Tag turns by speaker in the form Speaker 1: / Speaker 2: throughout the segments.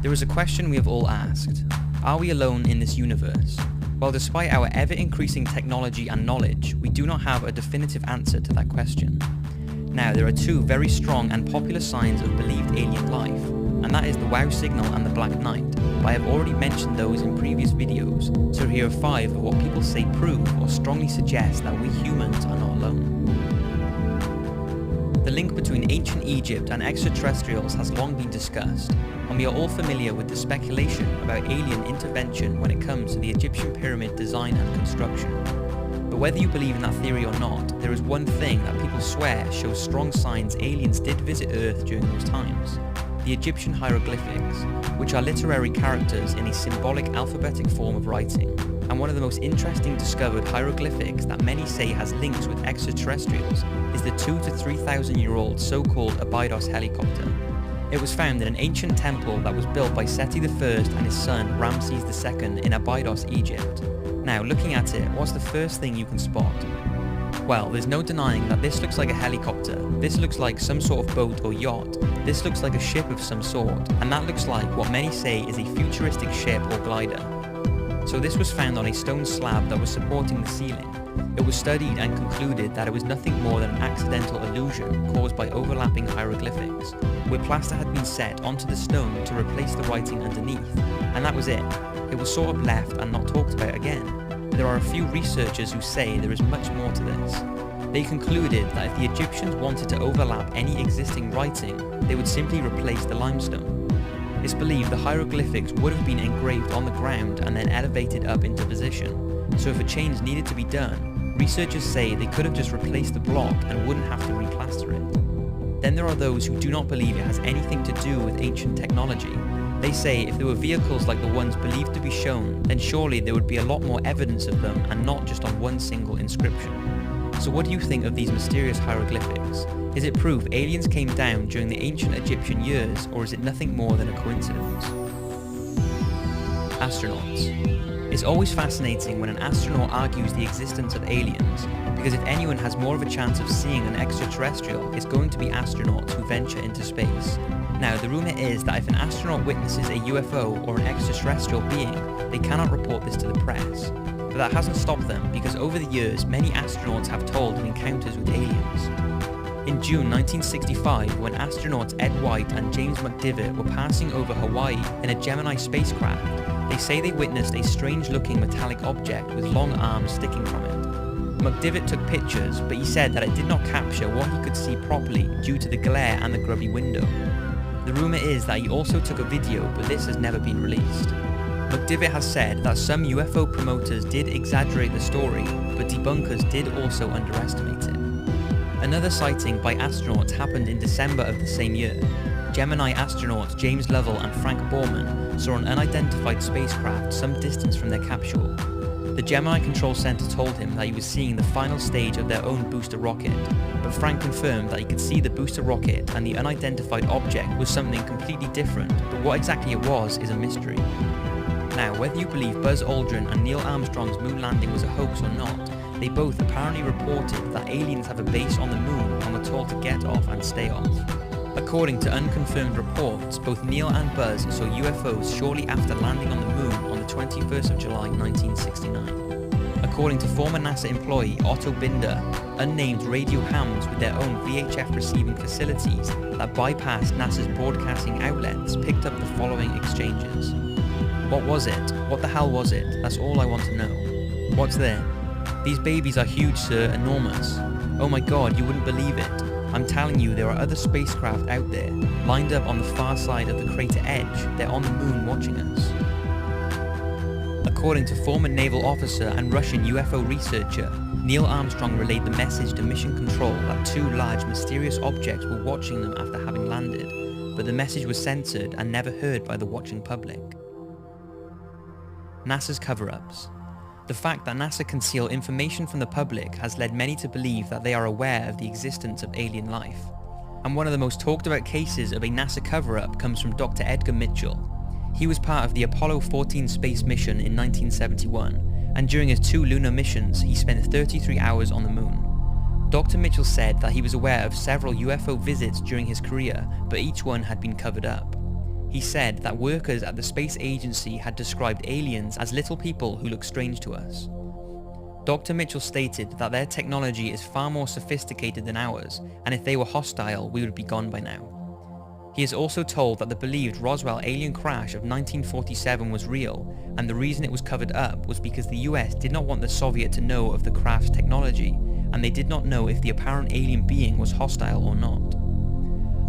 Speaker 1: There is a question we have all asked. Are we alone in this universe? Well, despite our ever-increasing technology and knowledge, we do not have a definitive answer to that question. Now, there are two very strong and popular signs of believed alien life, and that is the WOW signal and the Black Knight, but I have already mentioned those in previous videos, so here are 5 of what people say prove or strongly suggest that we humans are not alone. The link between ancient Egypt and extraterrestrials has long been discussed, and we are all familiar with the speculation about alien intervention when it comes to the Egyptian pyramid design and construction. But whether you believe in that theory or not, there is one thing that people swear shows strong signs aliens did visit Earth during those times: the Egyptian hieroglyphics, which are literary characters in a symbolic alphabetic form of writing, and one of the most interesting discovered hieroglyphics that many say has links with extraterrestrials is the 2,000 to 3,000 year old so-called Abydos helicopter. It was found in an ancient temple that was built by Seti I and his son Ramses II in Abydos, Egypt. Now, looking at it, what's the first thing you can spot? Well, there's no denying that this looks like a helicopter, this looks like some sort of boat or yacht, this looks like a ship of some sort, and that looks like what many say is a futuristic ship or glider. So this was found on a stone slab that was supporting the ceiling. It was studied and concluded that it was nothing more than an accidental illusion caused by overlapping hieroglyphics, where plaster had been set onto the stone to replace the writing underneath, and that was it. It was sort of left and not talked about again. There are a few researchers who say there is much more to this. They concluded that if the Egyptians wanted to overlap any existing writing, they would simply replace the limestone. It's believed the hieroglyphics would have been engraved on the ground and then elevated up into position, so if a change needed to be done, researchers say they could have just replaced the block and wouldn't have to replaster it. Then there are those who do not believe it has anything to do with ancient technology. They say if there were vehicles like the ones believed to be shown, then surely there would be a lot more evidence of them and not just on one single inscription. So what do you think of these mysterious hieroglyphics? Is it proof aliens came down during the ancient Egyptian years, or is it nothing more than a coincidence? Astronauts. It's always fascinating when an astronaut argues the existence of aliens, because if anyone has more of a chance of seeing an extraterrestrial, it's going to be astronauts who venture into space. Now, the rumour is that if an astronaut witnesses a UFO or an extraterrestrial being, they cannot report this to the press. But that hasn't stopped them, because over the years, many astronauts have told of encounters with aliens. In June 1965, when astronauts Ed White and James McDivitt were passing over Hawaii in a Gemini spacecraft, they say they witnessed a strange-looking metallic object with long arms sticking from it. McDivitt took pictures, but he said that it did not capture what he could see properly due to the glare and the grubby window. The rumour is that he also took a video, but this has never been released. McDivitt has said that some UFO promoters did exaggerate the story, but debunkers did also underestimate it. Another sighting by astronauts happened in December of the same year. Gemini astronauts James Lovell and Frank Borman saw an unidentified spacecraft some distance from their capsule. The Gemini Control Center told him that he was seeing the final stage of their own booster rocket, but Frank confirmed that he could see the booster rocket and the unidentified object was something completely different, but what exactly it was is a mystery. Now, whether you believe Buzz Aldrin and Neil Armstrong's moon landing was a hoax or not, they both apparently reported that aliens have a base on the moon and were told to get off and stay off. According to unconfirmed reports, both Neil and Buzz saw UFOs shortly after landing on the moon on the 21st of July 1969. According to former NASA employee Otto Binder, unnamed radio hams with their own VHF receiving facilities that bypassed NASA's broadcasting outlets picked up the following exchanges. What was it? What the hell was it? That's all I want to know. What's there? These babies are huge, sir, enormous. Oh my god, you wouldn't believe it. I'm telling you, there are other spacecraft out there, lined up on the far side of the crater edge. They're on the moon watching us. According to former naval officer and Russian UFO researcher, Neil Armstrong relayed the message to Mission Control that 2 large mysterious objects were watching them after having landed, but the message was censored and never heard by the watching public. NASA's cover-ups. The fact that NASA conceal information from the public has led many to believe that they are aware of the existence of alien life. And one of the most talked about cases of a NASA cover-up comes from Dr. Edgar Mitchell. He was part of the Apollo 14 space mission in 1971, and during his 2 lunar missions, he spent 33 hours on the moon. Dr. Mitchell said that he was aware of several UFO visits during his career, but each one had been covered up. He said that workers at the space agency had described aliens as little people who look strange to us. Dr. Mitchell stated that their technology is far more sophisticated than ours, and if they were hostile, we would be gone by now. He is also told that the believed Roswell alien crash of 1947 was real, and the reason it was covered up was because the US did not want the Soviet to know of the craft's technology, and they did not know if the apparent alien being was hostile or not.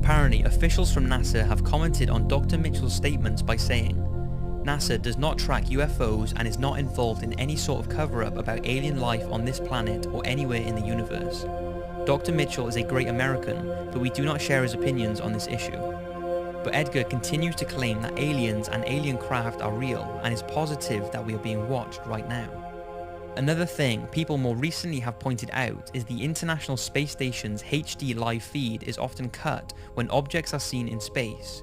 Speaker 1: Apparently, officials from NASA have commented on Dr. Mitchell's statements by saying, NASA does not track UFOs and is not involved in any sort of cover-up about alien life on this planet or anywhere in the universe. Dr. Mitchell is a great American, but we do not share his opinions on this issue. But Edgar continues to claim that aliens and alien craft are real and is positive that we are being watched right now. Another thing people more recently have pointed out is the International Space Station's HD live feed is often cut when objects are seen in space.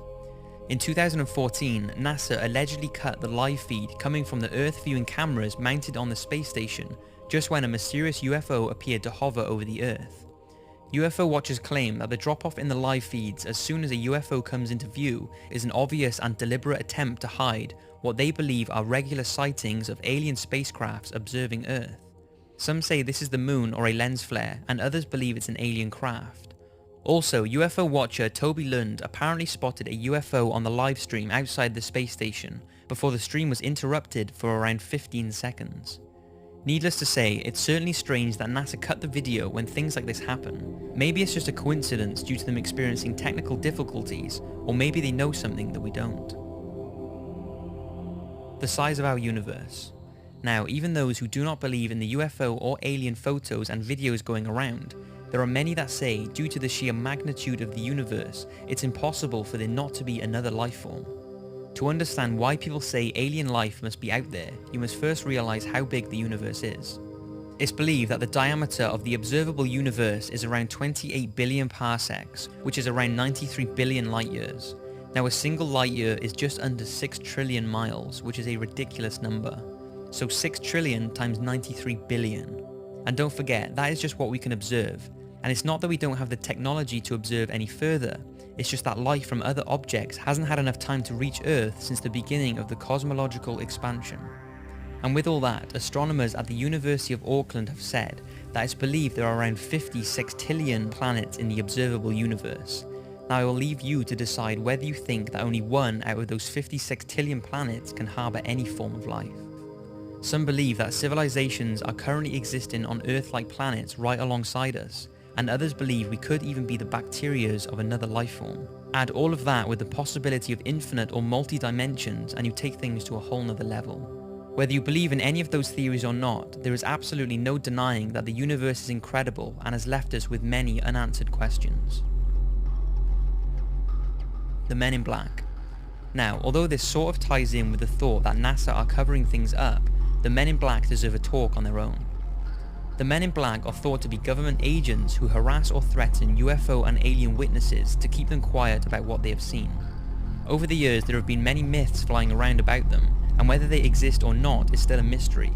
Speaker 1: In 2014, NASA allegedly cut the live feed coming from the Earth viewing cameras mounted on the space station just when a mysterious UFO appeared to hover over the Earth. UFO watchers claim that the drop-off in the live feeds as soon as a UFO comes into view is an obvious and deliberate attempt to hide what they believe are regular sightings of alien spacecrafts observing Earth. Some say this is the moon or a lens flare, and others believe it's an alien craft. Also, UFO watcher Toby Lund apparently spotted a UFO on the live stream outside the space station before the stream was interrupted for around 15 seconds. Needless to say, it's certainly strange that NASA cut the video when things like this happen. Maybe it's just a coincidence due to them experiencing technical difficulties, or maybe they know something that we don't. The size of our universe. Now, even those who do not believe in the UFO or alien photos and videos going around, there are many that say, due to the sheer magnitude of the universe, it's impossible for there not to be another life form. To understand why people say alien life must be out there, you must first realize how big the universe is. It's believed that the diameter of the observable universe is around 28 billion parsecs, which is around 93 billion light years. Now, a single light year is just under 6 trillion miles, which is a ridiculous number. So 6 trillion times 93 billion. And don't forget, that is just what we can observe. And it's not that we don't have the technology to observe any further, it's just that life from other objects hasn't had enough time to reach Earth since the beginning of the cosmological expansion. And with all that, astronomers at the University of Auckland have said that it's believed there are around 50 sextillion planets in the observable universe. Now I will leave you to decide whether you think that only one out of those 50 sextillion planets can harbour any form of life. Some believe that civilizations are currently existing on Earth-like planets right alongside us, and others believe we could even be the bacterias of another life form. Add all of that with the possibility of infinite or multi-dimensions and you take things to a whole nother level. Whether you believe in any of those theories or not, there is absolutely no denying that the universe is incredible and has left us with many unanswered questions. The Men in Black. Now, although this sort of ties in with the thought that NASA are covering things up, the Men in Black deserve a talk on their own. The Men in Black are thought to be government agents who harass or threaten UFO and alien witnesses to keep them quiet about what they have seen. Over the years, there have been many myths flying around about them, and whether they exist or not is still a mystery.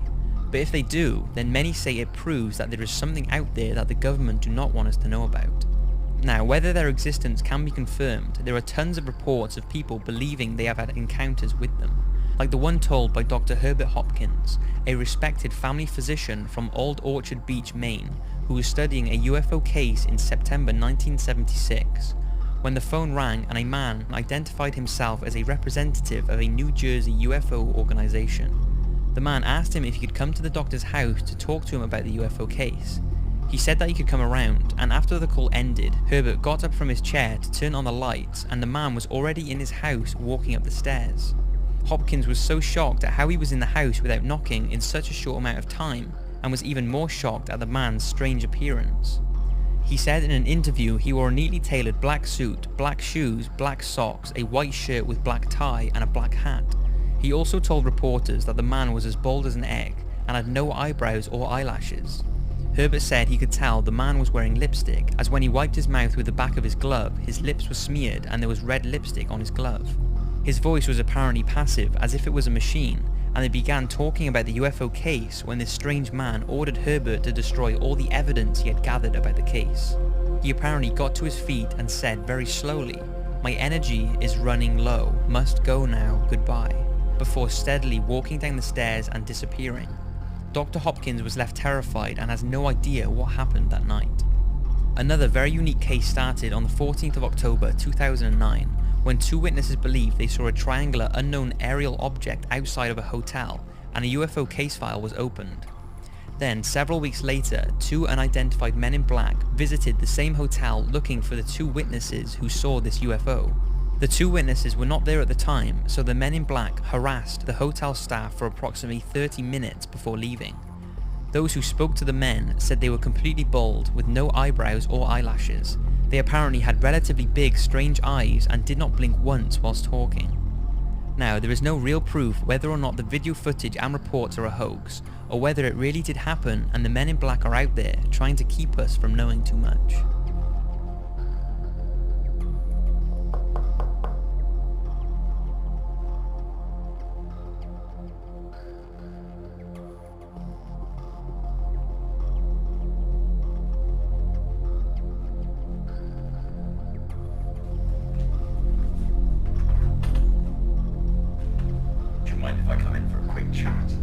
Speaker 1: But if they do, then many say it proves that there is something out there that the government do not want us to know about. Now, whether their existence can be confirmed, there are tons of reports of people believing they have had encounters with them, like the one told by Dr. Herbert Hopkins, a respected family physician from Old Orchard Beach, Maine, who was studying a UFO case in September 1976, when the phone rang and a man identified himself as a representative of a New Jersey UFO organization. The man asked him if he could come to the doctor's house to talk to him about the UFO case. He said that he could come around, and after the call ended, Herbert got up from his chair to turn on the lights, and the man was already in his house walking up the stairs. Hopkins was so shocked at how he was in the house without knocking in such a short amount of time, and was even more shocked at the man's strange appearance. He said in an interview he wore a neatly tailored black suit, black shoes, black socks, a white shirt with black tie, and a black hat. He also told reporters that the man was as bald as an egg, and had no eyebrows or eyelashes. Herbert said he could tell the man was wearing lipstick, as when he wiped his mouth with the back of his glove, his lips were smeared and there was red lipstick on his glove. His voice was apparently passive, as if it was a machine, and they began talking about the UFO case when this strange man ordered Herbert to destroy all the evidence he had gathered about the case. He apparently got to his feet and said very slowly, "My energy is running low, must go now, goodbye," before steadily walking down the stairs and disappearing. Dr. Hopkins was left terrified and has no idea what happened that night. Another very unique case started on the 14th of October 2009, when two witnesses believed they saw a triangular unknown aerial object outside of a hotel, and a UFO case file was opened. Then, several weeks later, two unidentified men in black visited the same hotel looking for the two witnesses who saw this UFO. The two witnesses were not there at the time, so the men in black harassed the hotel staff for approximately 30 minutes before leaving. Those who spoke to the men said they were completely bald with no eyebrows or eyelashes. They apparently had relatively big, strange eyes and did not blink once whilst talking. Now, there is no real proof whether or not the video footage and reports are a hoax, or whether it really did happen and the men in black are out there trying to keep us from knowing too much.
Speaker 2: Do you mind if I come in for a quick chat?